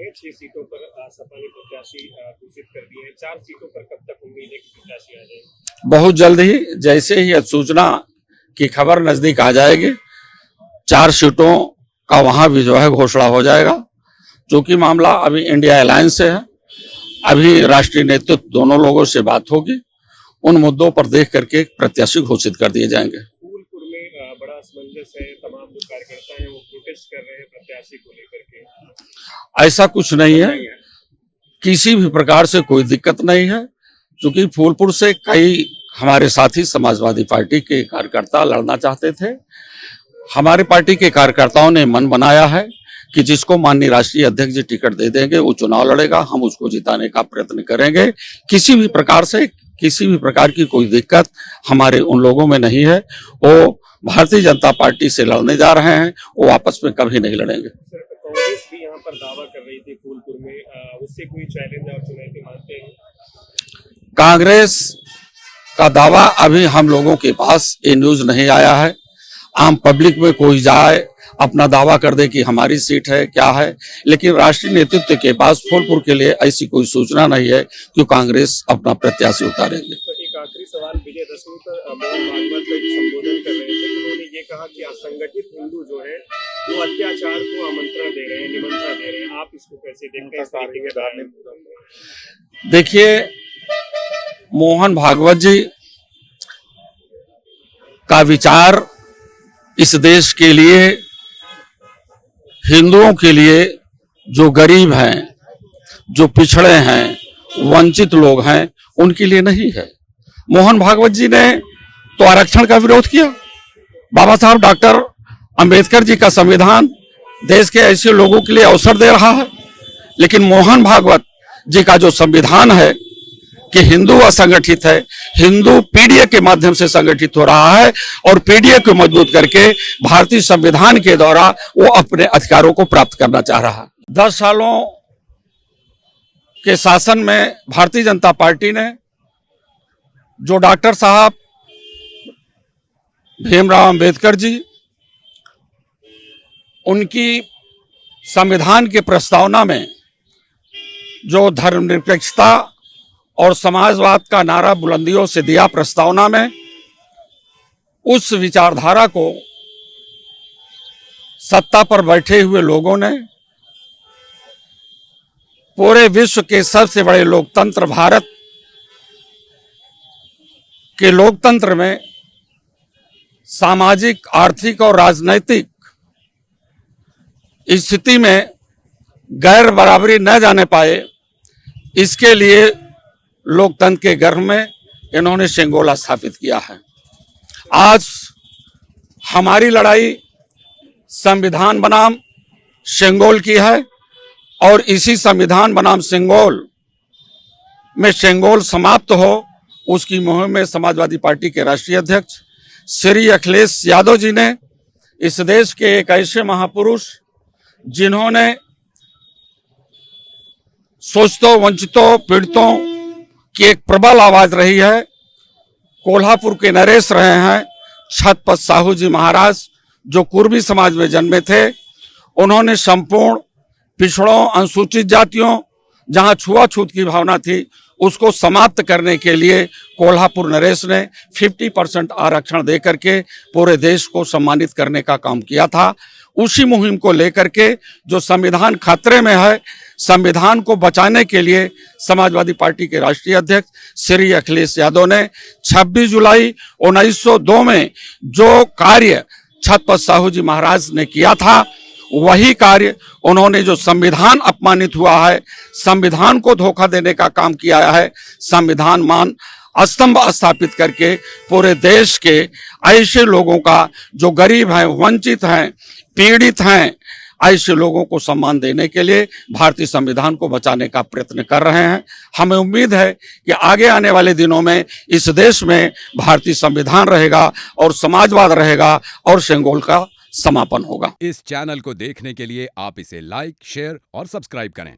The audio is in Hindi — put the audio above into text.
ने 6 सीटों पर सपा ने प्रत्याशी घोषित कर दिए हैं। 4 सीटों पर कब तक उम्मीद है कि प्रत्याशी आ जाएंगे? बहुत जल्द ही, जैसे ही सूचना की खबर नजदीक आ जाएगी, 4 सीटों का वहां भी जो है घोषणा हो जाएगा। क्योंकि मामला अभी इंडिया अलायंस से है, अभी राष्ट्रीय नेतृत्व दोनों लोगों से बात होगी, उन मुद्दों पर देख करके प्रत्याशी घोषित कर दिए जाएंगे। फूलपुर में बड़ा असमंजस है, तमाम जो कार्यकर्ता हैं वो प्रोटेस्ट कर रहे हैं प्रत्याशी को लेकर के। ऐसा कुछ नहीं है, किसी भी प्रकार से कोई दिक्कत नहीं है। क्योंकि फूलपुर से कई हमारे साथी समाजवादी पार्टी के कार्यकर्ता लड़ना चाहते थे। हमारे पार्टी के कार्यकर्ताओं ने मन बनाया है कि जिसको माननीय राष्ट्रीय अध्यक्ष जी टिकट दे देंगे वो चुनाव लड़ेगा, हम उसको जिताने का प्रयत्न करेंगे। किसी भी प्रकार से किसी भी प्रकार की कोई दिक्कत हमारे उन लोगों में नहीं है। वो भारतीय जनता पार्टी से लड़ने जा रहे हैं, वो आपस में कभी नहीं लड़ेंगे। कांग्रेस भी यहाँ पर दावा कर रही थी फूलपुर में, उससे कोई चैलेंज और चुनौती मानते हैं? कांग्रेस का दावा अभी हम लोगों के पास ये न्यूज नहीं आया है। आम पब्लिक में कोई जाए अपना दावा कर दे कि हमारी सीट है क्या है, लेकिन राष्ट्रीय नेतृत्व के पास फूलपुर के लिए ऐसी कोई सूचना नहीं है कि कांग्रेस अपना प्रत्याशी उतारेंगे। तो एक आखिरी सवाल, विजयदशमी पर मोहन भागवत का एक संबोधन कर रहे थे, उन्होंने ये कहा कि असंगठित हिंदू जो है वो अत्याचार को आमंत्रण दे रहे हैं, निमंत्रण दे रहे हैं, आप इसको कैसे देखते हैं? देखिए, मोहन भागवत जी का विचार इस देश के लिए, हिंदुओं के लिए, जो गरीब हैं, जो पिछड़े हैं, वंचित लोग हैं, उनके लिए नहीं है। मोहन भागवत जी ने तो आरक्षण का विरोध किया। बाबा साहब डॉक्टर अंबेडकर जी का संविधान देश के ऐसे लोगों के लिए अवसर दे रहा है, लेकिन मोहन भागवत जी का जो संविधान है कि हिंदू असंगठित है, हिंदू पीडीए के माध्यम से संगठित हो रहा है और पीडीए को मजबूत करके भारतीय संविधान के द्वारा वो अपने अधिकारों को प्राप्त करना चाह रहा है। 10 सालों के शासन में भारतीय जनता पार्टी ने जो डॉक्टर साहब भीमराव अंबेडकर जी, उनकी संविधान के प्रस्तावना में जो धर्मनिरपेक्षता और समाजवाद का नारा बुलंदियों से दिया प्रस्तावना में, उस विचारधारा को सत्ता पर बैठे हुए लोगों ने पूरे विश्व के सबसे बड़े लोकतंत्र भारत के लोकतंत्र में सामाजिक, आर्थिक और राजनैतिक स्थिति में गैर बराबरी न जाने पाए, इसके लिए लोकतंत्र के गर्भ में इन्होंने शेंगोला स्थापित किया है। आज हमारी लड़ाई संविधान बनाम शेंगोल की है और इसी संविधान बनाम शेंगोल में शेंगोल समाप्त हो, उसकी मुहिम में समाजवादी पार्टी के राष्ट्रीय अध्यक्ष श्री अखिलेश यादव जी ने, इस देश के एक ऐसे महापुरुष जिन्होंने शोषितों, वंचितों, पीड़ितों की एक प्रबल आवाज रही है, कोल्हापुर के नरेश रहे हैं छत्रपति साहू जी महाराज, जो कुर्मी समाज में जन्मे थे। उन्होंने संपूर्ण पिछड़ों, अनुसूचित जातियों, जहां छुआछूत की भावना थी, उसको समाप्त करने के लिए कोल्हापुर नरेश ने 50% आरक्षण दे करके पूरे देश को सम्मानित करने का काम किया था। उसी मुहिम को लेकर के जो संविधान खतरे में है, संविधान को बचाने के लिए समाजवादी पार्टी के राष्ट्रीय अध्यक्ष श्री अखिलेश यादव ने 26 जुलाई 1902 में जो कार्य छत्रपति साहू जी महाराज ने किया था, वही कार्य उन्होंने, जो संविधान अपमानित हुआ है, संविधान को धोखा देने का काम किया है, संविधान मान स्तंभ स्थापित करके पूरे देश के ऐसे लोगों का, जो गरीब हैं, वंचित हैं, पीड़ित हैं, ऐसे लोगों को सम्मान देने के लिए भारतीय संविधान को बचाने का प्रयत्न कर रहे हैं। हमें उम्मीद है कि आगे आने वाले दिनों में इस देश में भारतीय संविधान रहेगा और समाजवाद रहेगा और शेंगोल का समापन होगा। इस चैनल को देखने के लिए आप इसे लाइक, शेयर और सब्सक्राइब करें।